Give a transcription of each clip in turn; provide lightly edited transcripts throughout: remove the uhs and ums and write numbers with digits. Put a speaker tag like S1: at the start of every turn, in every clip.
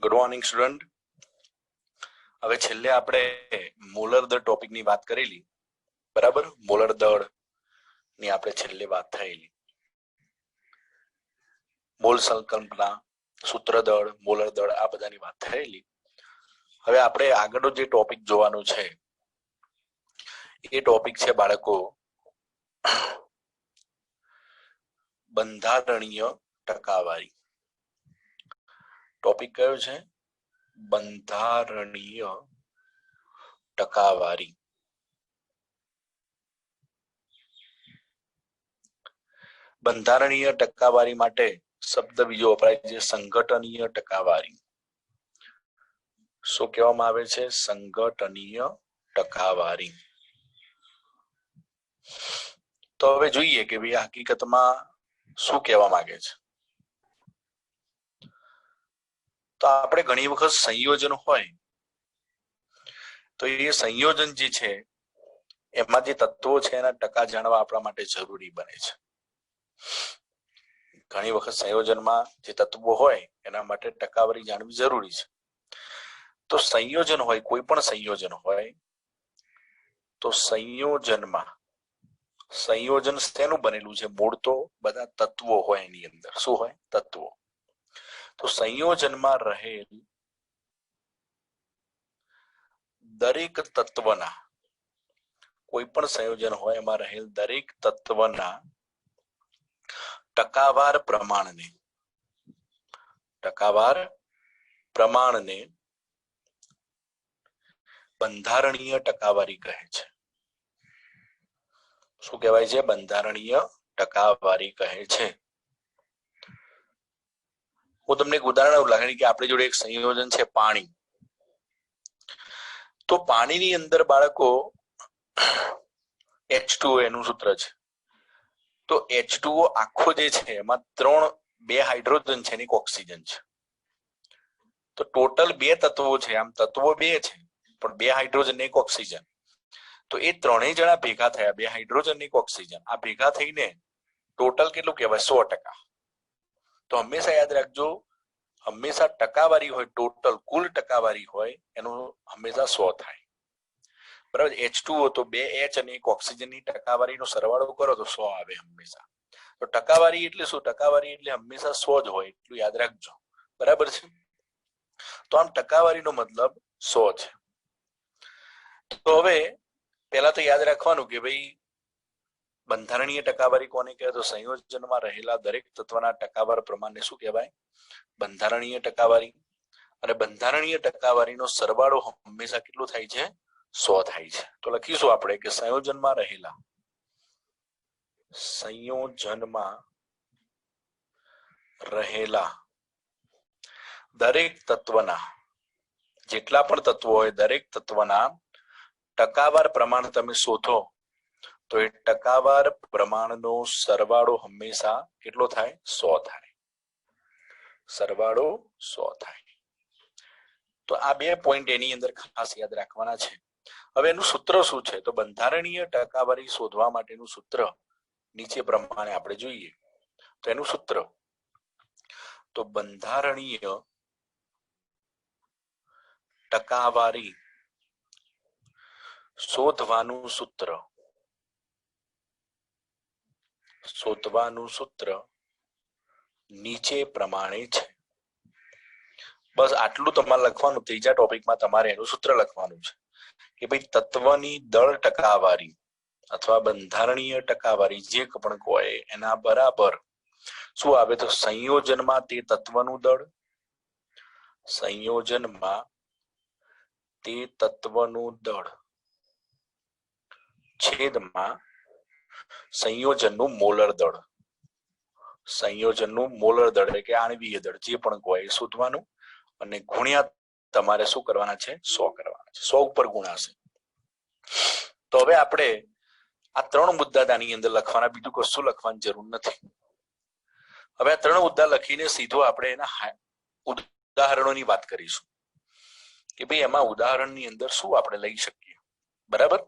S1: Good morning student. હવે છેલ્લે આપણે મોલર દળ ટોપિક ની વાત કરેલી, બરાબર? મોલર દળ ની આપણે છેલ્લે વાત થયેલી. મોલ સંકલ્પના, સૂત્ર દળ, મોલર દળ આ બધાની વાત થયેલી. હવે આપણે આગળનો જે ટોપિક જોવાનું છે એ ટોપિક છે બાળકો બંધારણીય ટકાવારી. ટોપિક કયો છે? બંધારણીય ટકાવારી. બંધારણીય ટકાવારી માટે શબ્દ બીજો વપરાય છે સંગઠનીય ટકાવારી. શું કહેવામાં આવે છે? સંગઠનીય ટકાવારી. તો હવે જોઈએ કે ભાઈ હકીકતમાં શું કહેવા માંગે છે. તો આપણે ઘણી વખત સંયોજન હોય તો એ સંયોજન જે છે એમાં જે તત્વો છે એના ટકા જાણવા આપણા માટે જરૂરી બને છે. ઘણી વખત સંયોજનમાં જે તત્વો હોય એના માટે ટકાવારી જાણવી જરૂરી છે. તો સંયોજન હોય, કોઈ પણ સંયોજન હોય, તો સંયોજનમાં સંયોજન શેનું બનેલું છે? મૂળ તો બધા તત્વો હોય એની અંદર. શું હોય? તત્વો. તો સંયોજનમાં રહેલ દરેક તત્વના, કોઈ પણ સંયોજન હોય એમાં રહેલ દરેક તત્વના ટકાવાર પ્રમાણને બંધારણીય ટકાવારી કહે છે. શું કહેવાય છે? બંધારણીય ટકાવારી કહે છે. હું તમને એક ઉદાહરણ લાગણી કે આપણી જોડે એક સંયોજન છે પાણી. તો પાણીની અંદર બાળકો H2O એનું સૂત્ર છે. તો H2O આખો જે છે એમાં બે હાઇડ્રોજન છે ને એક ઓક્સિજન છે. તો ટોટલ બે તત્વો છે. આમ તત્વો બે છે પણ બે હાઇડ્રોજન ને એક ઓક્સિજન. તો એ ત્રણેય જણા ભેગા થયા, બે હાઇડ્રોજન ને એક ઓક્સિજન, આ ભેગા થઈને ટોટલ કેટલું કહેવાય? 100%. તો હંમેશા યાદ રાખજો, હંમેશા ટકાવારી હોય, ટોટલ કુલ ટકાવારી હોય એનું હંમેશા 100 થાય. બરાબર? H2O તો બે H અને એક ઓક્સિજન ની ટકાવારીનો સરવાળો કરો તો 100 આવે હંમેશા. તો ટકાવારી એટલે શું? ટકાવારી એટલે હંમેશા 100 જ હોય, એટલું યાદ રાખજો. બરાબર છે? તો આમ ટકાવારીનો મતલબ 100 છે. તો હવે પહેલા તો યાદ રાખવાનું કે ભાઈ બંધારણીય ટકાવારી કોને કહેવાય? તો સંયોજનમાં રહેલા દરેક તત્વના ટકાવાર પ્રમાણને શું કહેવાય? બંધારણીય ટકાવારી. અને બંધારણીય ટકાવારીનો સરવાળો હંમેશા કેટલો થાય છે? 100 થાય છે. તો લખીશું આપણે કે સંયોજનમાં રહેલા દરેક તત્વના, જેટલા પણ તત્વો હોય દરેક તત્વના ટકાવાર પ્રમાણ તમે શોધો તો એ ટકાવાર પ્રમાણનો સરવાળો હંમેશા કેટલો થાય? 100 થાય. સરવાળો 100 થાય. તો આ બે પોઈન્ટ એની અંદર ખાસ યાદ રાખવાના છે. હવે એનું સૂત્ર શું છે? તો બંધારણીય ટકાવારી શોધવા માટેનું સૂત્ર નીચે પ્રમાણે આપણે જોઈએ. તો એનું સૂત્ર, તો બંધારણીય ટકાવારી શોધવાનું સૂત્ર નીચે પ્રમાણે છે. બસ આટલું તમારે લખવાનું. ત્રીજા ટોપિકમાં તમારે એનું સૂત્ર લખવાનું છે કે ભાઈ તત્વની દળ ટકાવારી અથવા બંધારણીય ટકાવારી જે પણ હોય એના બરાબર શું આવે? તો સંયોજનમાં તે તત્વનું દળ, સંયોજનમાં તે તત્વનું દળ છેદમાં સંયોજનનું મોલર દળ. સંયોજનનું મોલર દળ એટલે કે આણ્વીય દળ જે પણ હોય એ શોધવાનું અને ગુણ્યા તમારે શું કરવાના છે? 100 કરવાના છે. 100 ઉપર ગુણાશે. તો હવે આપણે આ ત્રણ મુદ્દા આની અંદર લખવાના, બીજું કશું લખવાની જરૂર નથી. હવે આ ત્રણ મુદ્દા લખીને સીધો આપણે એના ઉદાહરણોની વાત કરીશું કે ભાઈ એમાં ઉદાહરણની અંદર શું આપણે લઈ શકીએ. બરાબર?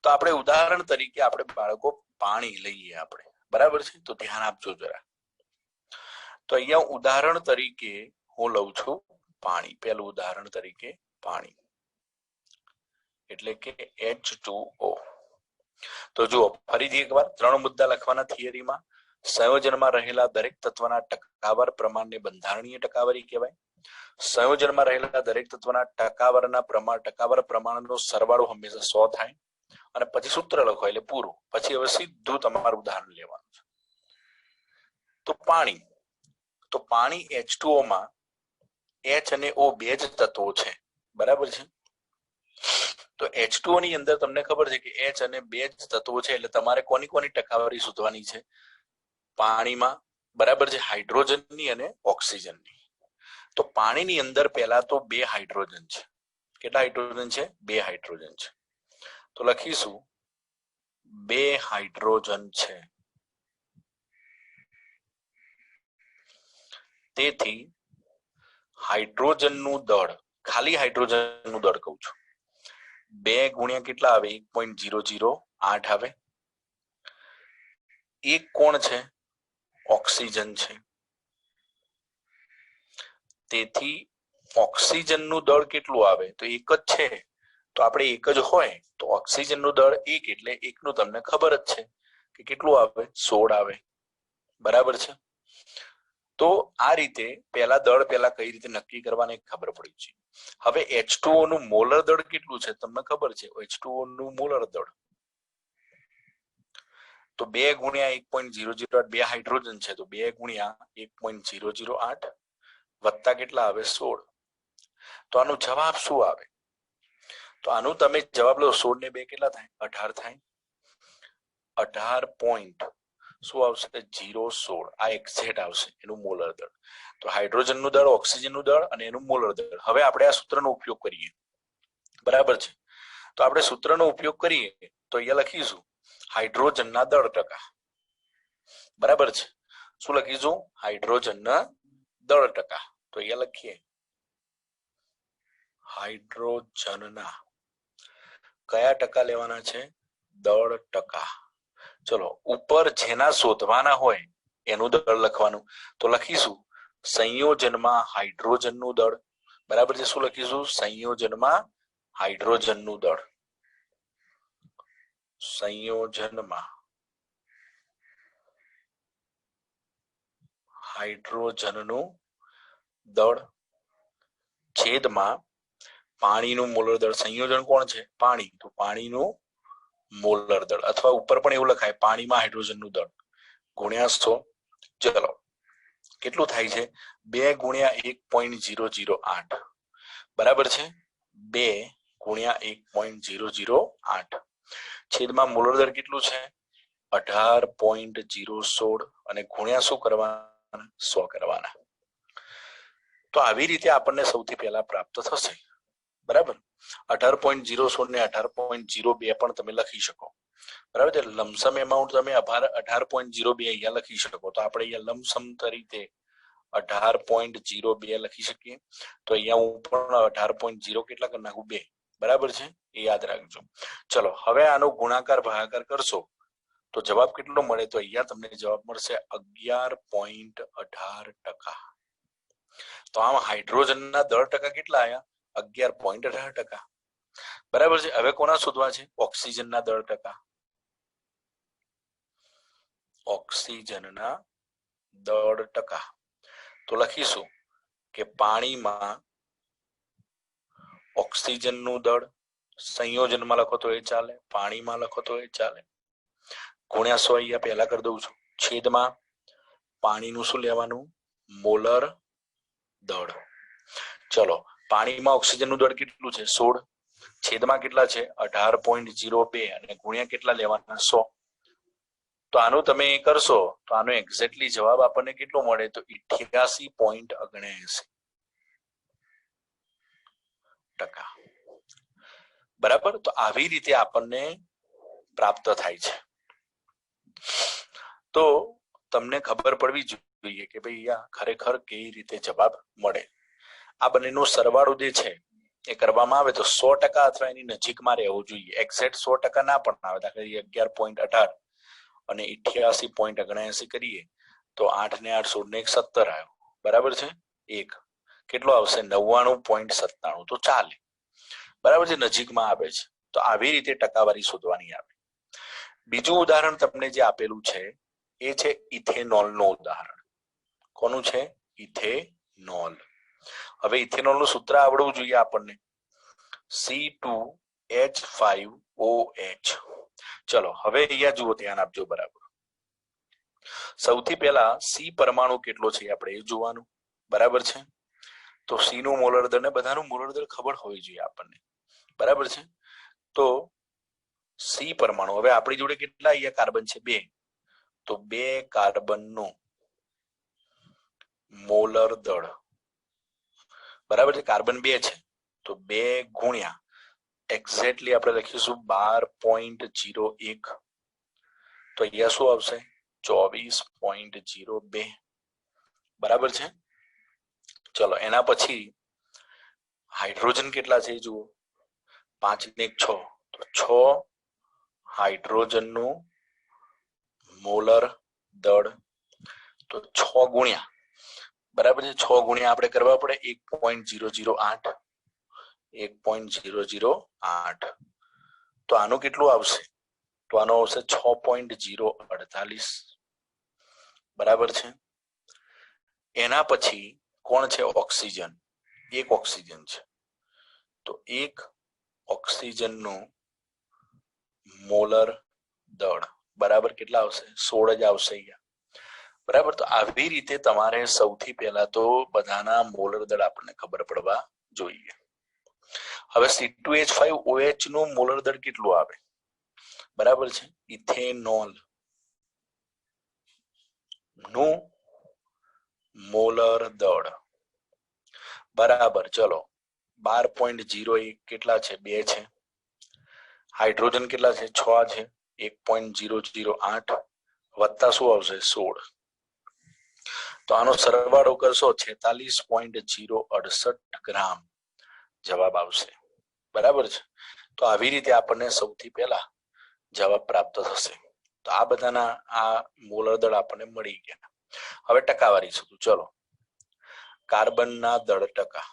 S1: તો આપણે ઉદાહરણ તરીકે આપણે બાળકો પાણી લઈએ આપણે. બરાબર છે? તો ધ્યાન આપજો જરા. તો અહીંયા ઉદાહરણ તરીકે હું લઉં છું પાણી. પહેલું ઉદાહરણ તરીકે પાણી એટલે કે H2O. તો જુઓ ફરીથી એકવાર 3 મુદ્દા લખવાના થિયરીમાં. સંયોજનમાં રહેલા દરેક તત્વના ટકાવાર પ્રમાણને બંધારણીય ટકાવારી કહેવાય. સંયોજનમાં રહેલા દરેક તત્વના ટકાવાર પ્રમાણનો સરવાળો હંમેશા 100 થાય. અને પછી સૂત્ર લખો એટલે પૂરું. પછી હવે સીધું તમારું ઉદાહરણ લેવાનું છે. તો પાણી H2O માં H અને O બે જ તત્વો છે, બરાબર છે. તો H2O ની અંદર તમને ખબર છે કે H અને બે જ તત્વો છે, એટલે તમારે કોની કોની ટકાવારી શોધવાની છે પાણીમાં, બરાબર છે, હાઇડ્રોજનની અને ઓક્સિજનની. તો પાણીની અંદર પહેલા તો 2 હાઇડ્રોજન છે. કેટલા હાઇડ્રોજન છે? 2 હાઇડ્રોજન છે. તો લખીશું 2 હાઇડ્રોજન છે. તેથી હાઇડ્રોજનનું દળ, ખાલી હાઇડ્રોજનનું દળ કહું છું, 2 ગુણ્યા કેટલા આવે? 1.008 આવે. એક કોણ છે? ઓક્સિજન છે. તેથી ઓક્સિજનનું દળ કેટલું આવે? તો 1 જ છે. તો આપણે 1 જ હોય તો ઓક્સિજનનું દળ 1 એટલે 1 નું તમને ખબર જ છે કે કેટલું આવે? 16 આવે, બરાબર છે. તો આ રીતે પહેલા દળ કઈ રીતે નક્કી કરવાની ખબર પડી છે. હવે H2O નું મોલર દળ કેટલું છે તમને ખબર છે? H2O નું મોલર દળ તો 2 ગુણ્યા 1.008, 2 હાઇડ્રોજન છે તો 2 ગુણ્યા 1.008 વત્તા કેટલા આવે? 16. તો આનો જવાબ શું આવે? તો આનું તમે જવાબ લો, 16 ને 2 કેટલા થાય? 18 થાય. 18 પોઈન્ટ શું આવશે? 016. આ એક્ઝેક્ટ આવશે એનું મોલર દળ. તો હાઇડ્રોજનનું દળ, ઓક્સિજનનું દળ અને એનું મોલર દળ. હવે આપણે આ સૂત્રનો ઉપયોગ કરીએ, બરાબર છે. તો આપણે સૂત્રનો ઉપયોગ કરીએ તો અહીંયા લખીશું હાઇડ્રોજનના દળ ટકા, બરાબર છે. શું લખીશું? હાઇડ્રોજનના દળ ટકા. તો અહીંયા લખીએ હાઇડ્રોજનના કયા ટકા લેવાના છે? દળ ટકા. ચલો ઉપર જેના શોધવાના હોય એનું દળ લખવાનું. તો લખીશું સંયોજનમાં હાઇડ્રોજનનું દળ, બરાબર છે. શું લખીશું? સંયોજનમાં હાઇડ્રોજનનું દળ. સંયોજનમાં હાઇડ્રોજનનું દળ છેદમાં પાણીનું મોલર દળ. સંયોજન કોણ છે? પાણી. તો પાણીનું મોલર દળ, અથવા ઉપર પણ એવું લખાય પાણીમાં હાઇડ્રોજનનું દળ ગુણ્યા 100. ચલો કેટલું થાય છે? 2 ગુણ્યા 1.008, બરાબર છે. 2 ગુણ્યા 1.008 છેદમાં મોલર દળ કેટલું છે? 18.016 અને ગુણ્યા શું કરવાના? 100 કરવાના. તો આવી રીતે આપણને સૌથી પહેલા પ્રાપ્ત થશે, બરાબર. 18.016 ને 18.02 પણ તમે લખી શકો, બરાબર છે. લમસમ એમાઉન્ટ તમે 18.02 અહીંયા લખી શકો. તો આપણે અહીંયા લમસમ તરીકે 18.02 લખી શકીએ. તો અહીંયા હું પણ 18.0 કેટલા કરી નાખું? 2, બરાબર છે. એ યાદ રાખજો. ચલો હવે આનો ગુણાકાર ભાગાકાર કરશો તો જવાબ કેટલો મળે? તો અહીંયા તમને જવાબ મળશે 11.18%. તો આમ હાઇડ્રોજનના દળ ટકા કેટલા આવ્યા? 11.18%, બરાબર છે. હવે કોના શોધવા છે? ઓક્સિજનના દળ ટકા. ઓક્સિજનના દળ ટકા. તો લખીશું કે પાણીમાં ઓક્સિજનનું દળ, સંયોજનમાં લખો તો એ ચાલે, પાણીમાં લખો તો એ ચાલે, ગુણ્યા 100 અહીંયા પહેલા કરી દઉં છું, છેદમાં પાણીનું શું લેવાનું? મોલર દળ. ચલો પાણીમાં ઓક્સિજનનું દળ કેટલું છે? 16. છેદમાં કેટલા છે? 18.02 અને ગુણ્યા કેટલા લેવાના? 100. તો આનું તમે કરશો તો આનો એક્ઝેક્ટલી જવાબ આપણને કેટલો મળે? તો 88.79%, બરાબર. તો આવી રીતે આપણને પ્રાપ્ત થાય છે. તો તમને ખબર પડવી જોઈએ કે ભાઈ આ ખરેખર કેવી રીતે જવાબ મળે. આ બંનેનો સરવાળો જે છે એ કરવામાં આવે તો 100% અથવા એની નજીકમાં રહેવું જોઈએ. એક્ઝેક્ટ 100% ના પણ આવે. દાખલા 11.18 અને 88.79 કરીએ તો 8 ને 8 16 ને 1 17 આવ્યો, બરાબર છે. 1 કેટલો આવશે 99.97 તો ચાલે, બરાબર છે, નજીકમાં આવે છે. તો આવી રીતે ટકાવારી શોધવાની આવે. બીજું ઉદાહરણ તમને જે આપેલું છે એ છે ઇથેનોલ નું ઉદાહરણ. કોનું છે? ઇથેનોલ. હવે ઇથેનોલ નું સૂત્ર આવડવું જોઈએ આપણને, C2H5OH. ચલો હવે અહીંયા જુઓ, ધ્યાન આપજો બરાબર. સૌથી પહેલા સી પરમાણુ કેટલો છે આપણે એ જોવાનું, બરાબર છે. તો સી નું મોલર દળ ને બધાનું મોલર દળ ખબર હોવી જોઈએ આપણને, બરાબર છે. તો સી પરમાણુ, હવે આપણી જોડે કેટલા અહીંયા કાર્બન છે? 2. તો 2 કાર્બન નું મોલર દળ, બરાબર છે. કાર્બન 2 છે તો 2 ગુણ્યા એક્ઝેક્ટલી આપણે લખીશું 12.01. તો અહીંયા શું આવશે? 24.02. બરાબર છે. ચલો એના પછી હાઇડ્રોજન કેટલા છે જુઓ, 5 ને 1 6. તો 6 હાઇડ્રોજન નું મોલર દળ. તો 6 ગુણ્યા, બરાબર છે, 6 ગુણ્યા આપણે કરવા પડે 1.008. 1.008. તો આનું કેટલું આવશે? તો આનો આવશે 6.048. બરાબર છે. એના પછી કોણ છે? ઓક્સિજન. 1 ઓક્સિજન છે તો 1 ઓક્સિજન નું મોલર દળ બરાબર કેટલા આવશે? 16 જ આવશે અહીંયા, બરાબર. તો આવી રીતે તમારે સૌથી પહેલા તો બધાના મોલર દળ આપણને ખબર પડવા જોઈએ. હવે C2H5OH નું મોલર દળ કેટલું આવે? બરાબર છે. ઇથેનોલ નું મોલર દળ બરાબર, ચલો 12.01 કેટલા છે? 2 છે. હાઇડ્રોજન કેટલા છે? 6 છે. 1.008 વત્તા શું આવશે? 16. તો આનો સરવાળો કરશો 46.068 ગ્રામ જવાબ આવશે, બરાબર છે. તો આવી રીતે આપણને સૌથી પહેલા જવાબ પ્રાપ્ત થશે. તો આ બધાના આ મોલર દળ આપણને મળી ગયા. હવે ટકાવારી શોધો. ચલો, કાર્બનના દળ ટકા.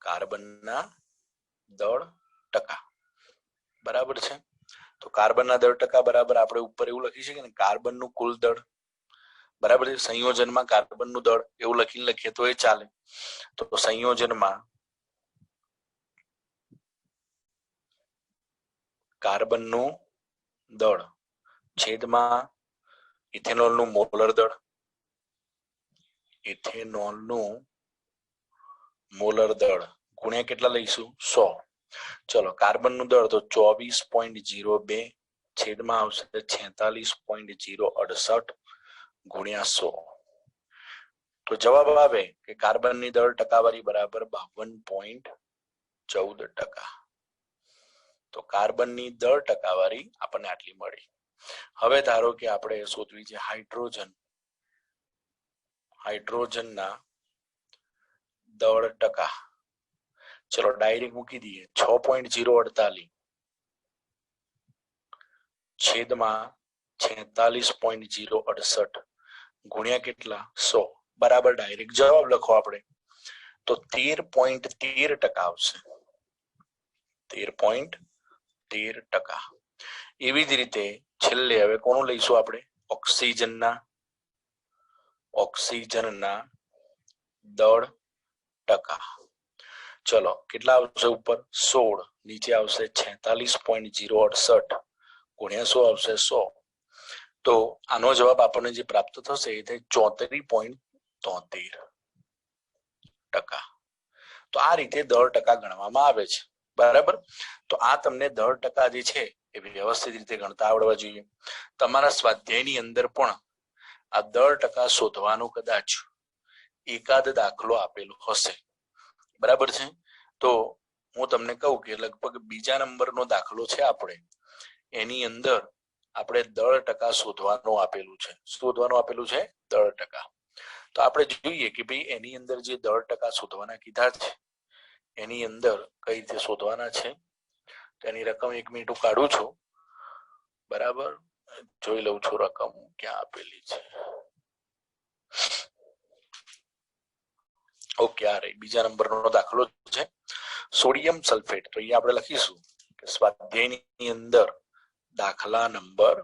S1: કાર્બનના દળ ટકા, બરાબર છે. તો કાર્બનના દળ ટકા બરાબર આપણે ઉપર એવું લખી શકીએ ને, કાર્બનનું કુલ દળ, બરાબર છે. સંયોજનમાં કાર્બનનું દળ એવું લખીને લખીએ તો એ ચાલે. તો સંયોજનમાં કાર્બનનું દળ છેદમાં ઇથેનોલનું મોલર દળ. ઇથેનોલનું મોલર દળ ગુણ્યા કેટલા લઈશું? 100. ચલો, કાર્બનનું દળ તો 24.02 છેદમાં આવશે 46.068 ગુણ્યા 100. તો જવાબ આવે કે કાર્બનની દળ ટકાવારી બરાબર 52.14%. તો કાર્બનની દળ ટકાવારી આપણને આટલી મળી. હવે ધારો કે આપણે શોધવી છે હાઇડ્રોજન. હાઇડ્રોજનના દળ ટકા. ચલો ડાયરેક્ટ મૂકી દઈએ, 6.048 છેદમાં 46.068 ગુણ્યા કેટલા? 100 બરાબર ડાયરેક્ટ જવાબ લખો આપણે તો 13.13% આવશે. 13.13%. એવી જ રીતે છેલ્લે હવે કોનું લઈશું આપણે? ઓક્સિજનના દળ ટકા. ચલો કેટલા આવશે? ઉપર 16, નીચે આવશે 46.068 ગુણ્યા 100 આવશે 100. તો આનો જવાબ આપણને જે પ્રાપ્ત થશે એ થાય 34.73%. તો આ રીતે દળ ટકા ગણવામાં આવે છે, બરાબર. તો આ તમને દળ ટકા જે છે એ વ્યવસ્થિત રીતે ગણતા આવડવા જોઈએ. તમારા સ્વાધ્યાયની અંદર પણ આ દળ ટકા શોધવાનો કદાચ એકાદ દાખલો આપેલો હશે, બરાબર છે. તો હું તમને કહું કે લગભગ બીજા નંબરનો દાખલો છે આપણે એની અંદર આપણે દળ ટકા શોધવાનું આપેલું છે. શોધવાનું આપેલું છે દળ ટકા. તો આપણે જોઈએ કે ભાઈ એની અંદર જે દળ ટકા શોધવાના કીધા છે એની અંદર કઈ રીતે શોધવાના છે. તેની રકમ 1 મિનિટ હું કાઢું છું, બરાબર. જોઈ લઉં છું રકમ ક્યાં આપેલી છે. ઓકે, આ રહી બીજા નંબરનો દાખલો છે સોડિયમ સલ્ફેટ. તો અહીંયા આપણે લખીશું કે સ્વાધ્યાયની અંદર દાખલા નંબર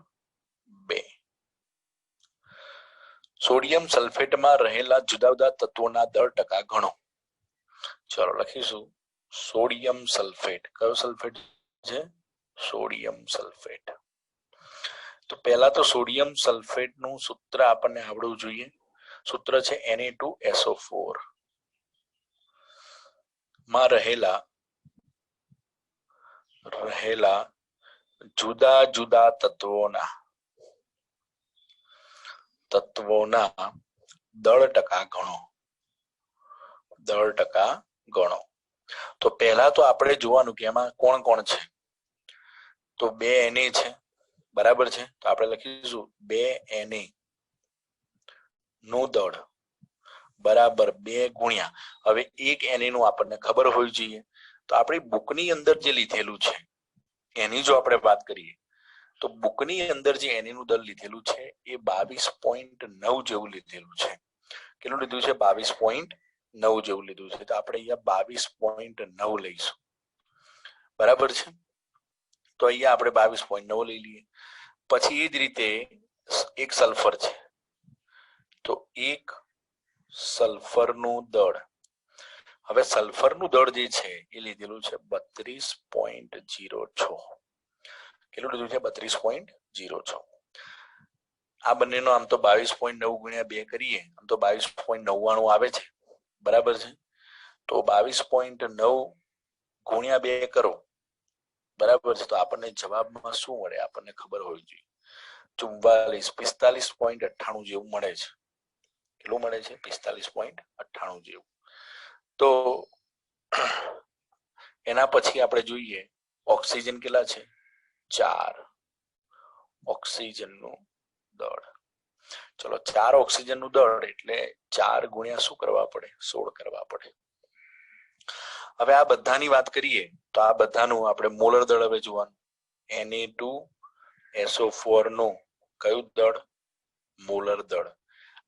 S1: 2, સોડિયમ સલ્ફેટમાં રહેલા જુદા જુદા તત્વોના દળ ટકા ગણો. ચલો લખીશું સોડિયમ સલ્ફેટ. કયો સલ્ફેટ છે? Sodium sulphate. તો પહેલા તો સોડિયમ સલ્ફેટ નું સૂત્ર આપણને આવડવું જોઈએ. સૂત્ર છે Na2SO4 માં રહેલા જુદા જુદા તત્વોના દળ ટકા ગણો. દળ ટકા ગણો. તો પહેલા તો આપણે જોવાનું કે એમાં કોણ કોણ છે. તો 2 Na છે, બરાબર છે. તો આપણે લખીશું 2 Na નું દળ બરાબર 2 ગુણ્યા, હવે 1 Na નું આપણને ખબર હોવી જોઈએ. તો આપણી બુકની અંદર જે લીધેલું છે એની જો આપણે વાત કરીએ તો બુકની અંદર જે Na નું દળ લીધેલું છે એ 22.9 જેવું લીધેલું છે. કેટલું લીધું છે? 22.9 જેવું લીધું છે. તો આપણે અહીંયા 22.9 લઈશું, બરાબર છે. તો અહીંયા આપણે 22.9 લઈ લઈએ. પછી એ જ રીતે એક સલ્ફર છે, તો એક સલ્ફરનું દળ, હવે સલ્ફરનું દળ જે છે એ લીધેલું છે 32.06. કેટલું લીધું છે? 32.06. આ બંનેનો આમ તો 22.9 ગુણ્યા 2 કરીએ આમ તો 22.99 આવે છે, બરાબર છે. તો 22.9 ગુણ્યા 2 કરો, બરાબર છે. તો આપણને જવાબમાં શું મળે આપણને ખબર હોવી જોઈએ. 45.98 જેવું મળે છે. કેટલું મળે છે? 45.98 જેવું. તો એના પછી આપણે જોઈએ ઓક્સિજન કેટલા છે? 4 ઓક્સિજનનું દળ. ચલો 4 ઓક્સિજનનું દળ એટલે 4 ગુણ્યા શું કરવા પડે? 16 કરવા પડે. હવે આ બધાની વાત કરીએ તો આ બધાનું આપણે મોલર દળ હવે જોવાનું. Na2SO4 નું કયું દળ? મોલર દળ.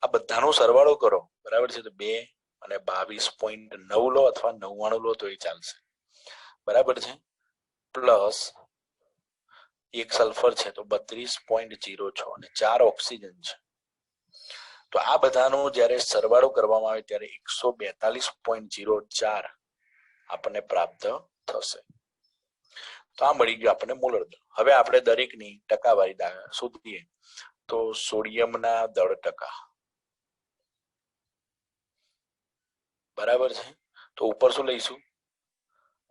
S1: આ બધાનો સરવાળો કરો, બરાબર છે. તો 2 અને 22.9 લો અથવા 99 લો તો એ ચાલશે, બરાબર છે. પ્લસ એક સલ્ફર છે તો 32.06 અને 4 ઓક્સિજન છે. તો આ બધાનો જ્યારે સરવાળો કરવામાં આવે ત્યારે 142.04 આપણને પ્રાપ્ત થશે. તો આ મળી ગયું આપણને મોલર દળ. હવે આપણે દરેકની ટકાવારી શોધીએ. તો સોડિયમના દળ ટકા, બરાબર છે. તો ઉપર શું લઈશું?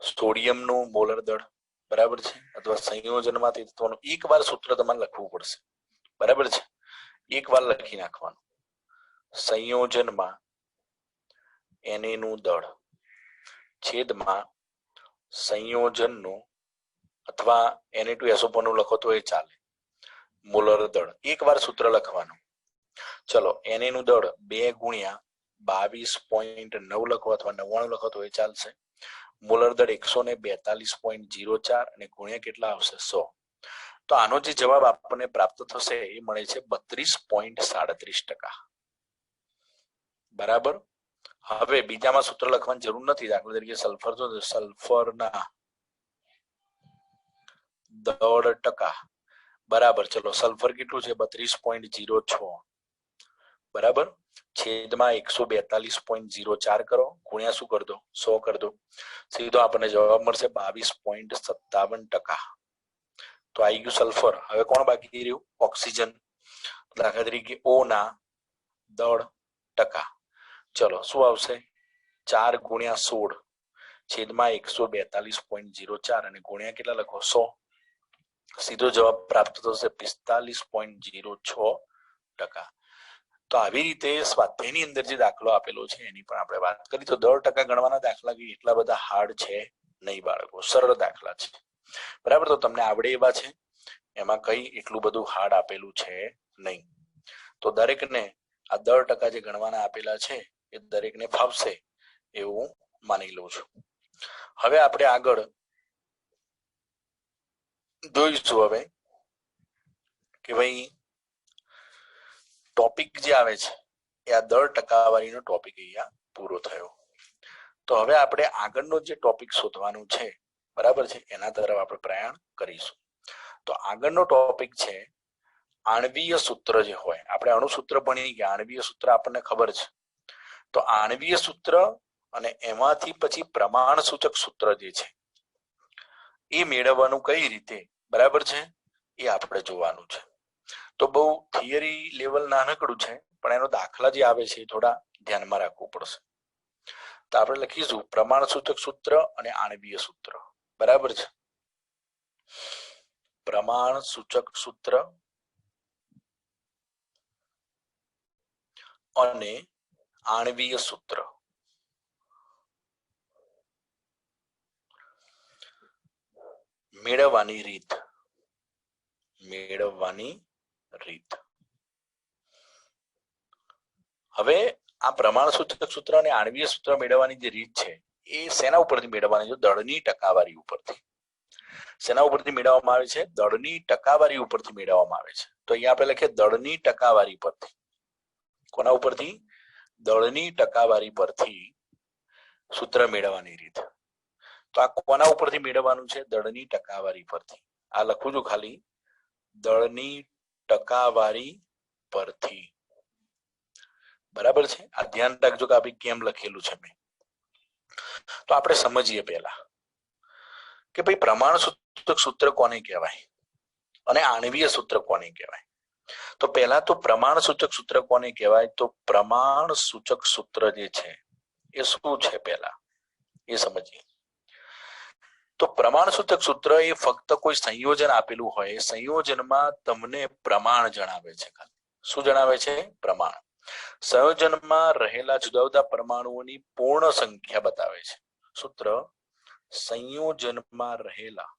S1: સોડિયમનું મોલર દળ, બરાબર છે. અથવા સંયોજનમાંથી તત્વોનું એકવાર સૂત્ર તમારે લખવું પડશે, બરાબર છે. એકવાર લખી નાખવાનું. સંયોજનમાં Na નું દળ છેદમાં સંયોજનનું અથવા Na2SO4 નું લખો તો એ ચાલે, મોલર દળ. એકવાર સૂત્ર લખવાનું. ચલો Na નું દળ 2 ગુણ્યા 22.9 લખો અથવા 99 લખો તો એ ચાલશે. મોલર દળ 142.04 અને ગુણ્યા કેટલા આવશે? 100. તો આનો જે જવાબ આપણને પ્રાપ્ત થશે એ મળે છે 32.37%. બરાબર. હવે બીજામાં સૂત્ર લખવાની જરૂર નથી. દાખલા તરીકે સલ્ફર તો સલ્ફરના દળ ટકા, બરાબર. ચલો સલ્ફર કેટલું છે? 32.06, બરાબર. છેદમાં 142.04 કરો, ગુણ્યા શું કર દો? 100 કર દો. સીધો આપણને જવાબ મળશે 22.57%. તો આવી ગયું સલ્ફર. હવે કોણ બાકી રહ્યું? ઓક્સિજન. દાખલા તરીકે O ના દળ ટકા. ચલો શું આવશે? 4 ગુણ્યા 16 છેદમાં 142.04 અને ગુણ્યા કેટલા લખો? 100. સીધો જવાબ પ્રાપ્ત થશે 45.06%. તો આવી રીતે સ્વાધ્યાયની અંદર જે દાખલો આપેલો છે એની પણ આપણે વાત કરી. તો દળ ટકા ગણવાના દાખલા એટલા બધા હાર્ડ છે નહીં બાળકો, સરળ દાખલા છે, બરાબર. તો તમને આવડે એવા છે, એમાં કઈ એટલું બધું હાર્ડ આપેલું છે નહીં. તો દરેકને આ દળ ટકા જે ગણવાના આપેલા છે એ દરેકને ફાવશે એવું માની લઉં છું. હવે આપણે આગળ જોઈશું હવે કે ભાઈ ટોપિક જે આવે છે એ આ દળ ટકાવારીનો ટોપિક અહીંયા પૂરો થયો. તો હવે આપણે આગળનો જે ટોપિક શોધવાનું છે, બરાબર છે, એના તરફ આપણે પ્રયાણ કરીશું. તો આગળનો ટોપિક છે આણ્વીય સૂત્ર જે હોય. આપણે અણુસૂત્ર ભણી ગયા, આણ્વીય સૂત્ર આપણને ખબર છે. તો આણ્વીય સૂત્ર અને એમાંથી પછી પ્રમાણ સૂચક સૂત્ર જે છે એ મેળવવાનું કઈ રીતે, બરાબર છે, એ આપણે જોવાનું છે. તો બહુ થિયરી લેવલ નાનકડું છે, પણ એનો દાખલા જે આવે છે એ થોડા ધ્યાનમાં રાખવું પડશે. તો આપણે લખીશું પ્રમાણ સૂચક સૂત્ર અને આણ્વીય સૂત્ર, બરાબર છે. પ્રમાણ સૂચક સૂત્ર અને આણ્વીય સૂત્ર. મેળવવાની રીત. હવે આ પ્રમાણ સૂચક સૂત્ર અને આણ્વીય સૂત્ર મેળવવાની જે રીત છે એ શેના ઉપરથી મેળવવાની છે? દળની ટકાવારી ઉપરથી. શેના ઉપરથી મેળવવામાં આવે છે? દળની ટકાવારી ઉપરથી મેળવવામાં આવે છે. તો અહીંયા આપણે લખીએ દળની ટકાવારી પરથી. કોના ઉપરથી? દળની ટકાવારી પરથી સૂત્ર મેળવવાની રીત. તો આ કોના ઉપરથી મેળવવાનું છે? દળની ટકાવારી પરથી. આ લખું છું ખાલી, દળની ટકાવારી પરથી, બરાબર છે. આ ધ્યાન રાખજો કે આપણે કેમ લખેલું છે મેં. તો આપણે સમજીએ પહેલા કે ભાઈ પ્રમાણ સૂચક સૂત્ર કોને કહેવાય અને આણ્વીય સૂત્ર કોને કહેવાય. તો પહેલા તો પ્રમાણ સૂચક સૂત્ર કોને કહેવાય? તો પ્રમાણ સૂચક સૂત્ર જે છે એ શું છે પહેલા એ સમજીએ. તો પ્રમાણ સૂચક સૂત્ર એ ફક્ત કોઈ સંયોજન આપેલું હોય, સંયોજનમાં તમને પ્રમાણ જણાવે છે. શું જણાવે છે? પ્રમાણ. સંયોજનમાં રહેલા જુદા જુદા પરમાણુઓની પૂર્ણ સંખ્યા બતાવે છે. સૂત્ર સંયોજનમાં રહેલા,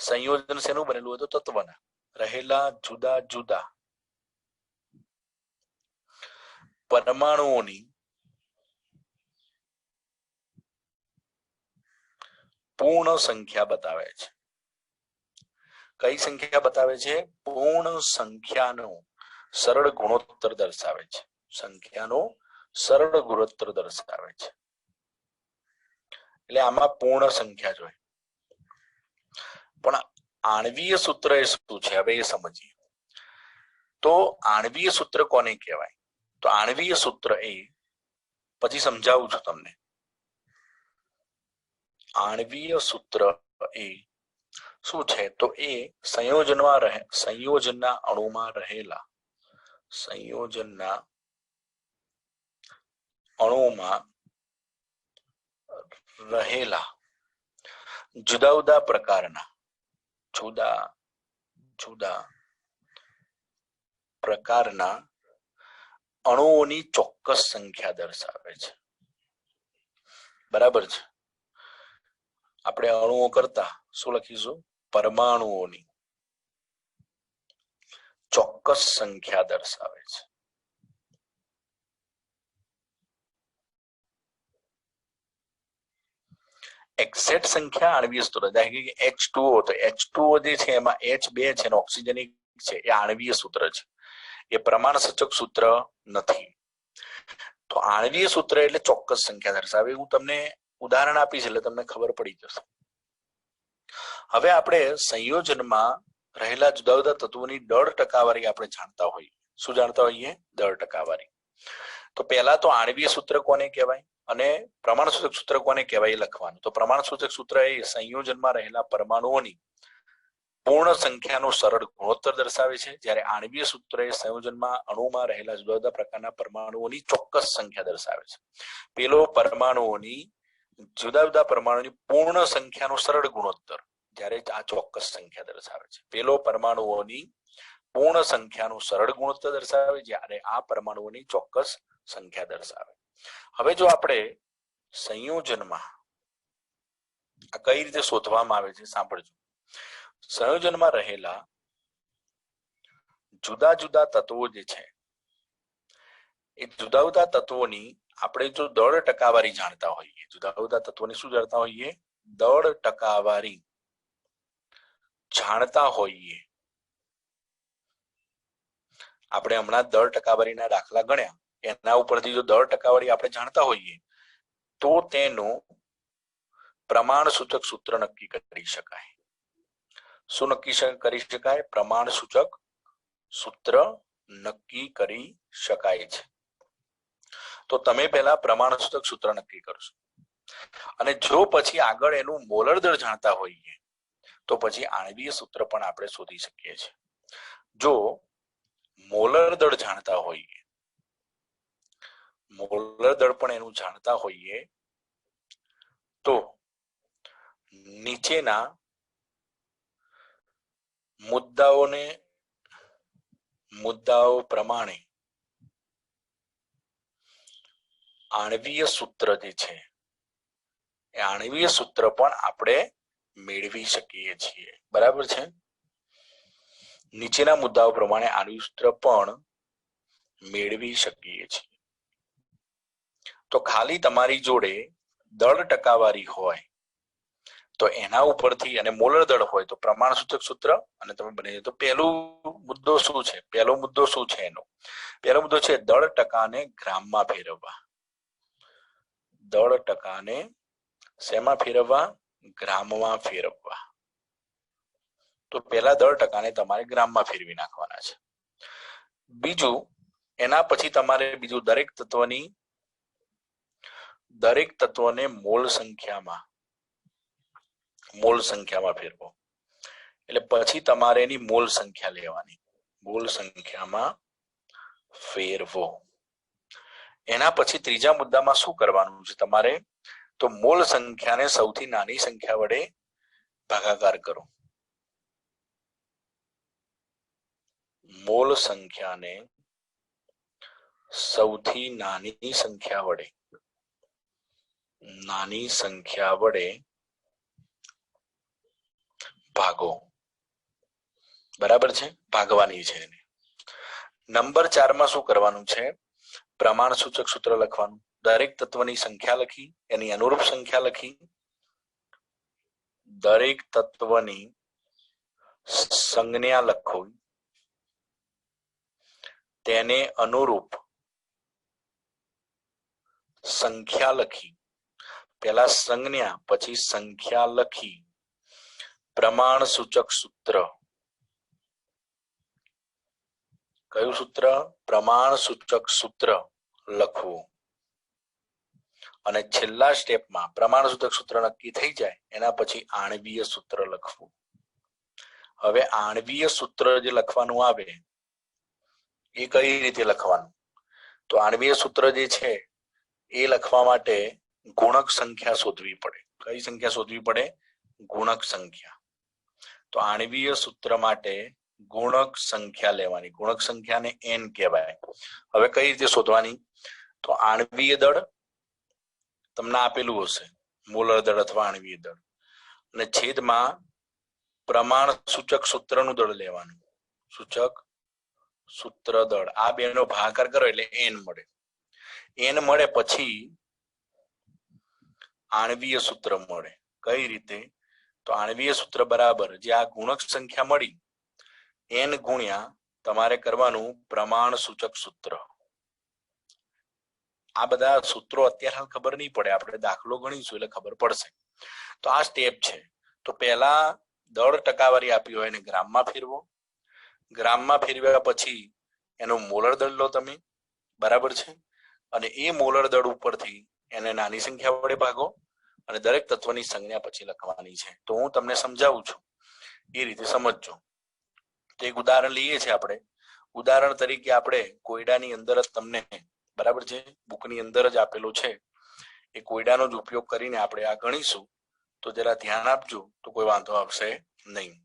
S1: સંયોજન શેનું બનેલું હોય? તો તત્વના. રહેલા જુદા જુદા પરમાણુઓની પૂર્ણ સંખ્યા બતાવે છે. કઈ સંખ્યા બતાવે છે? પૂર્ણ સંખ્યાનો સરળ ગુણોત્તર દર્શાવે છે. સંખ્યાનો સરળ ગુણોત્તર દર્શાવે છે. એટલે આમાં પૂર્ણ સંખ્યા જોઈએ. પણ આણ્વીય સૂત્ર એ શું છે હવે એ સમજીએ. તો આણ્વીય સૂત્ર કોને કહેવાય? તો આણ્વીય સૂત્ર એ, પછી સમજાવું છું તમને. આણ્વીય સૂત્ર એ શું છે? તો એ સંયોજનના અણુમાં રહેલા, સંયોજનના અણુમાં રહેલા જુદા જુદા પ્રકારના, જુદા જુદા પ્રકારના અણુઓની ચોક્કસ સંખ્યા દર્શાવે છે. બરાબર છે. આપણે અણુઓ કરતા શું લખીશું? પરમાણુઓની ચોક્કસ સંખ્યા દર્શાવે છે. એક્ઝેક્ટ સંખ્યા આણ્વીય સૂત્ર. H2O, તો H2O જે છે એમાં H2 છે ને ઓક્સિજન છે, એ આણ્વીય સૂત્ર છે. એ પ્રમાણ સૂચક સૂત્ર નથી. તો આણ્વીય સૂત્ર એટલે ચોક્કસ સંખ્યા દર્શાવે. હું તમને ઉદાહરણ આપીશ એટલે તમને ખબર પડી જશે. હવે આપણે સંયોજનમાં રહેલા જુદા જુદા તત્વોની દળ ટકાવારી આપણે જાણતા હોઈએ. શું જાણતા હોઈએ? દળ ટકાવારી. તો પહેલા તો આણ્વીય સૂત્ર કોને કહેવાય અને પ્રમાણ સૂચક સૂત્ર કોને કહેવાય એ લખવાનું. તો પ્રમાણ સૂચક સૂત્ર એ સંયોજનમાં રહેલા પરમાણુઓની પૂર્ણ સંખ્યાનો સરળ ગુણોત્તર દર્શાવે છે, જ્યારે આણ્વીય સૂત્ર એ સંયોજનમાં અણુમાં રહેલા જુદા જુદા પ્રકારના પરમાણુઓની ચોક્કસ સંખ્યા દર્શાવે છે. પેલો પરમાણુઓની જુદા જુદા પરમાણુની પૂર્ણ સંખ્યાનો સરળ ગુણોત્તર, જ્યારે આ ચોક્કસ સંખ્યા દર્શાવે છે. પેલો પરમાણુઓની પૂર્ણ સંખ્યાનો સરળ ગુણોત્તર દર્શાવે, જ્યારે આ પરમાણુઓની ચોક્કસ સંખ્યા દર્શાવે. હવે જો આપણે સંયોજનમાં આ કઈ રીતે શોધવામાં આવે છે સાંભળજો. સંયોજનમાં રહેલા જુદા જુદા તત્વો જે છે એ જુદા જુદા તત્વોની આપણે જો દળ ટકાવારી જાણતા હોઈએ, જુદા જુદા તત્વોની શું જાણતા હોઈએ? દળ ટકાવારી જાણતા હોઈએ. આપણે હમણાં દળ ટકાવારીના દાખલા ગણ્યા એના ઉપરથી જો દળ ટકાવારી આપણે જાણતા હોઈએ તો તેનું પ્રમાણ સૂચક સૂત્ર નક્કી કરી શકાય. શું નક્કી કરી શકાય? પ્રમાણ સૂચક સૂત્ર નક્કી કરી શકાય છે. તો તમે પહેલા પ્રમાણ સૂચક સૂત્ર નક્કી કરશો અને જો પછી આગળ એનું મોલર દળ જાણતા હોઈએ તો પછી આણ્વીય સૂત્ર પણ આપણે શોધી શકીએ છીએ. જો મોલર દળ જાણતા હોઈએ, મોલર દળ પણ એનું જાણતા હોઈએ તો નીચેના મુદ્દાઓ પ્રમાણે આણ્વીય સૂત્ર જે છે એ આણ્વીય સૂત્ર પણ આપણે મેળવી શકીએ છીએ. બરાબર છે? નીચેના મુદ્દાઓ પ્રમાણે આણ્વીય સૂત્ર પણ મેળવી શકીએ છીએ. તો ખાલી તમારી જોડે દળ ટકાવારી હોય તો એના ઉપરથી, અને મોલર દળ હોય તો પ્રમાણ સૂચક સૂત્ર, અને તમે બને તો પહેલો મુદ્દો શું છે? પહેલો મુદ્દો શું છે એનો? પહેલો મુદ્દો છે દળ ટકાને ગ્રામમાં ફેરવવા. દળ ટકાને શેમાં ફેરવવા? ગ્રામમાં ફેરવવા. તો પહેલા દળ ટકાને તમારે ગ્રામમાં ફેરવી નાખવાના છે. બીજું, એના પછી તમારે બીજું દરેક તત્વને મોલ સંખ્યામાં ફેરવો. એટલે પછી તમારે એની મોલ સંખ્યા લેવાની. મોલ સંખ્યામાં ફેરવો. એના પછી ત્રીજા મુદ્દામાં શું કરવાનું છે તમારે? તો મોલ સંખ્યાને સૌથી નાની સંખ્યા વડે ભાગાકાર કરો. મોલ સંખ્યાને સૌથી નાની સંખ્યા વડે ભાગો. બરાબર છે? ભાગવાની છે એને. નંબર 4 માં શું કરવાનું છે? પ્રમાણ સૂચક સૂત્ર લખવાનું. દરેક તત્વની સંખ્યા લખી, એની અનુરૂપ સંખ્યા લખી, દરેક તત્વની સંજ્ઞા લખો, તેને અનુરૂપ સંખ્યા લખી. પહેલા સંજ્ઞા પછી સંખ્યા લખી પ્રમાણ સૂચક સૂત્ર. કયું સૂત્ર? પ્રમાણ સૂચક સૂત્ર લખવું. અને છેલ્લા સ્ટેપમાં પ્રમાણ સૂચક સૂત્ર નક્કી થઈ જાય એના પછી આણ્વીય સૂત્ર લખવું. હવે આણ્વીય સૂત્ર જે લખવાનું આવે એ કઈ રીતે લખવાનું? તો આણ્વીય સૂત્ર જે છે એ લખવા માટે ગુણક સંખ્યા શોધવી પડે. કઈ સંખ્યા શોધવી પડે? ગુણક સંખ્યા. તો આણ્વીય સૂત્ર માટે ગુણક સંખ્યા લેવાની. ગુણક સંખ્યાને n કહેવાય. હવે કઈ રીતે શોધવાની? તો આણ્વીય દળ તમને આપેલું હશે, મોલર દળ અથવા આણ્વીય દળ, અને છેદમાં પ્રમાણ સૂચક સૂત્રનું દળ લેવાનું. સૂચક સૂત્ર દળ. આ બેનો ભાગાકાર કરો એટલે n મળે. n મળે પછી આણ્વીય સૂત્ર મળે. કઈ રીતે? તો આણ્વીય સૂત્ર બરાબર જે આ ગુણક સંખ્યા મળી n ગુણ્યા તમારે કરવાનું પ્રમાણ સૂચક સૂત્ર. આ બધા સૂત્રો અત્યારે હાલ ખબર નહીં પડે, આપણે દાખલો ગણીશું એટલે ખબર પડશે. તો આ સ્ટેપ છે. તો પહેલા દળ ટકાવારી આપી હોય એને ગ્રામમાં ફેરવો. ગ્રામમાં ફેરવ્યા પછી એનો મોલર દળ લો તમે. બરાબર છે? અને એ મોલર દળ ઉપરથી એને નાની સંખ્યા વડે ભાગો અને દરેક તત્વની સંજ્ઞા પછી લખવાની છે. તો હું તમને સમજાવું છું, એ રીતે સમજજો. તો એક ઉદાહરણ લઈએ છીએ આપણે. ઉદાહરણ તરીકે આપણે કોયડાની અંદર જ તમને, બરાબર છે, બુકની અંદર જ આપેલું છે, એ કોયડાનો જ ઉપયોગ કરીને આપણે આ ગણીશું. તો જરા ધ્યાન આપજો તો કોઈ વાંધો આવશે નહીં.